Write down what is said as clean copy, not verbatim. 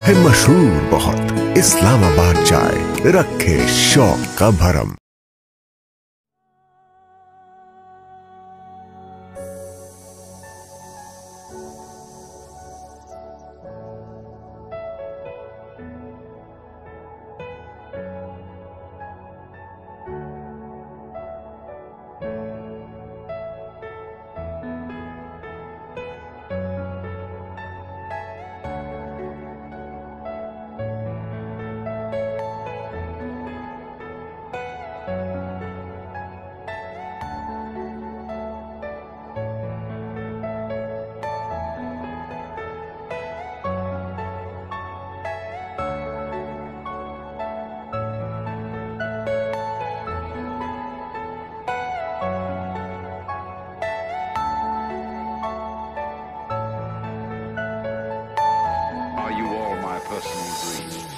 है मशहूर बहुत इस्लामाबाद चाय, रखे शौक का भरम। Are you all my personal dreams?